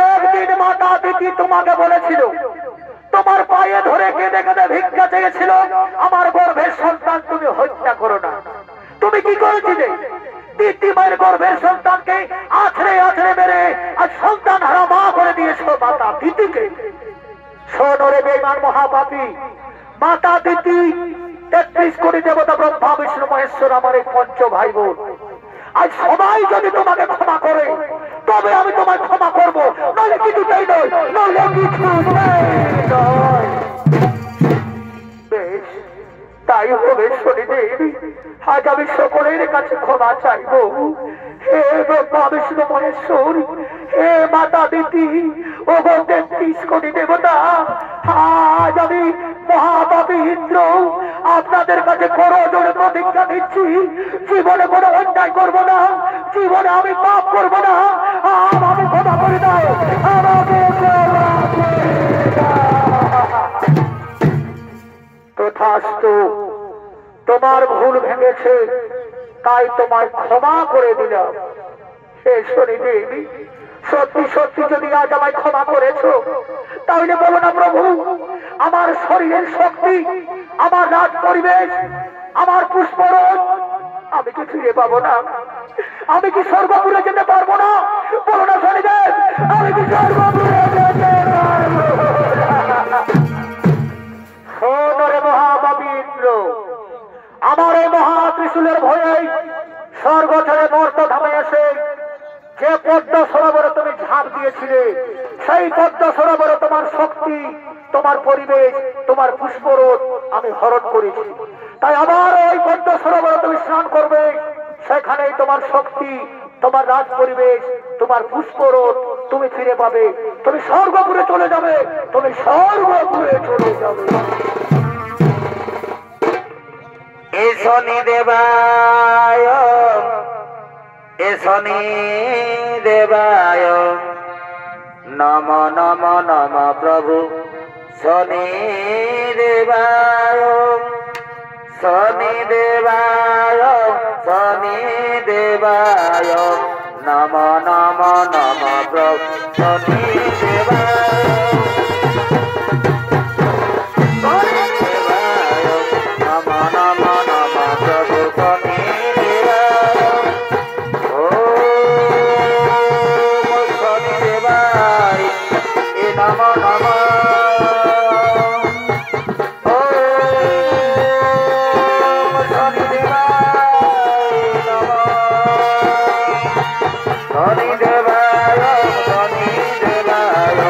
একদিন মাতা দিতি তোমাকে বলেছিল, তোমার পায়ে ধরে কেঁদে কেঁদে ভিক্ষা চেয়েছিল, আমার গর্ভের সন্তান তুমি হত্যা করো না। তুমি কি করেছিলে? দিতি মায়ের গর্ভের সন্তানকে আছড়ে আছড়ে মেরে আর সন্তান হারা মা করে দিয়েছো মাতা দিতিকে। শোনরে বেঈমান মহাপাপী, মাতা দিতি ৩৩ কোটি দেবতা ব্রহ্মা বিষ্ণু মহেশ্বর আমার এই পঞ্চ ভাই বোন, আজ সবাই যদি তোমাকে ক্ষমা করে তবে আমি তোমায় ক্ষমা করবো, নাহলে কিছুতেই নয়, নাহলে কিছুতেই নয়। বেশ, তাই হবে শনিদেব, আজ আমি সকলের কাছে ক্ষমা চাইব। হে ব্রহ্মা বিষ্ণু মহেশ্বর, হে মাতা দিতি, ও ৩৩ কোটি দেবতা, আজ আমি মহাপাপী ইন্দ্র আপনাদের কাছে করজোড়ে প্রতিজ্ঞা দিচ্ছি, জীবনে কোনো অন্যায় করবো না, জীবনে আমি পাপ করবো না। আমাকে ক্ষমা করে দাও, আমাকে ক্ষমা করে দাও। তথাস্তু, তোমার ভুল ভেঙেছে, তাই তোমায় ক্ষমা করে দিলাম। হে শনিদেব, সত্যি সত্যি যদি আজ আমায় ক্ষমা করেছো, তাহলে বলো না প্রভু, আমার শরীরের শক্তি, আমার রাজ পরিবেশ, আমার পুষ্পরণ আমি কি ফিরে পাবো না? আমি কি স্বর্গপুরে যেতে পারবো না? বলো না শনিদেব, আমি কি স্বর্গপুরে যেতে পারবো? শোনরে মহাপাপী ইন্দ্র, আমার এই মহা ত্রিশূলের ভয়ে স্বর্গ ছেড়ে মর্তধামে এসে যে পদ্ম সরোবরে তুমি ঝাঁপ দিয়েছিলে, সেই পদ্ম সরোবরে তোমার শক্তি, তোমার পরিবেশ, তোমার পুষ্পরোধ আমি হরণ করেছি। তাই আবার ওই পদ্ম সরোবরে তুমি স্নান করবে, সেখানেই তোমার শক্তি, তোমার রাজ পরিবেশ, তোমার পুষ্পরোধ তুমি ফিরে পাবে। তুমি স্বর্গপুরে চলে যাবে, তুমি স্বর্গপুরে চলে যাবে। এ শনি দেবায়, এ শনি দেবায় নম নম নম প্রভু শনি দেবায়, শনি দেবায়, শনি দেবায় নম নম নম প্রভু শনি দেবায়, নম নম নম প্রভু শনি দেবায়। ও শনি দেবায় এ নম নম, ও শনি দেবায় নম, শনি দেবায়, শনি দেবায়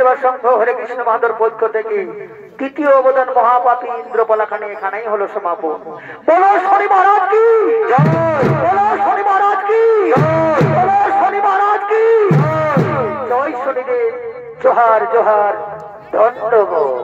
সেবা সংঘ হরে কৃষ্ণ মাধর পক্ষ থেকে তৃতীয় অবদান মহাপাপী ইন্দ্রপলাখানে এখানেই হলো সমাপন। বলো শনি মহারাজ কি জয়, বলো শনি মহারাজ কি জয়, বলো শনি মহারাজ কি জয়, শনিদেব জোহার জোহার, ধন্যবাদ।